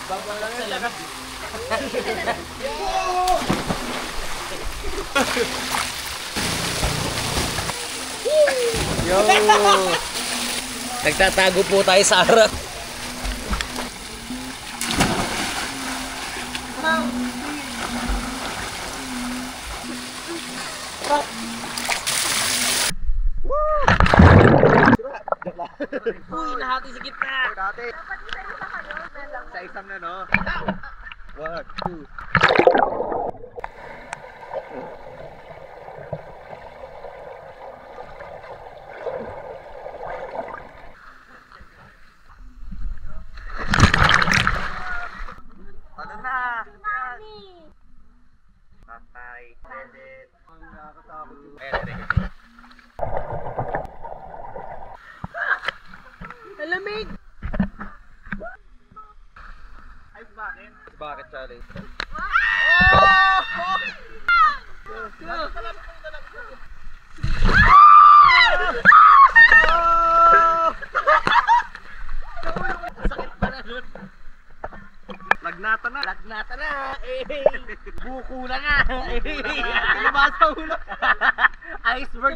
Babang lang sa lahat. Yo! Nagtatago po tayo sa harap. Uy, nahati sa gitna. Dati. Sa isang na, no? 1, 2. Ano na? Patay. Edit. Ang nakakatakot yung... Alamig. Ay, bakit? Bakit, Charlie? Sakit pa na nun. Lagnata na! Lagnata na. Buko na nga. Lumasa ulo. Iceberg.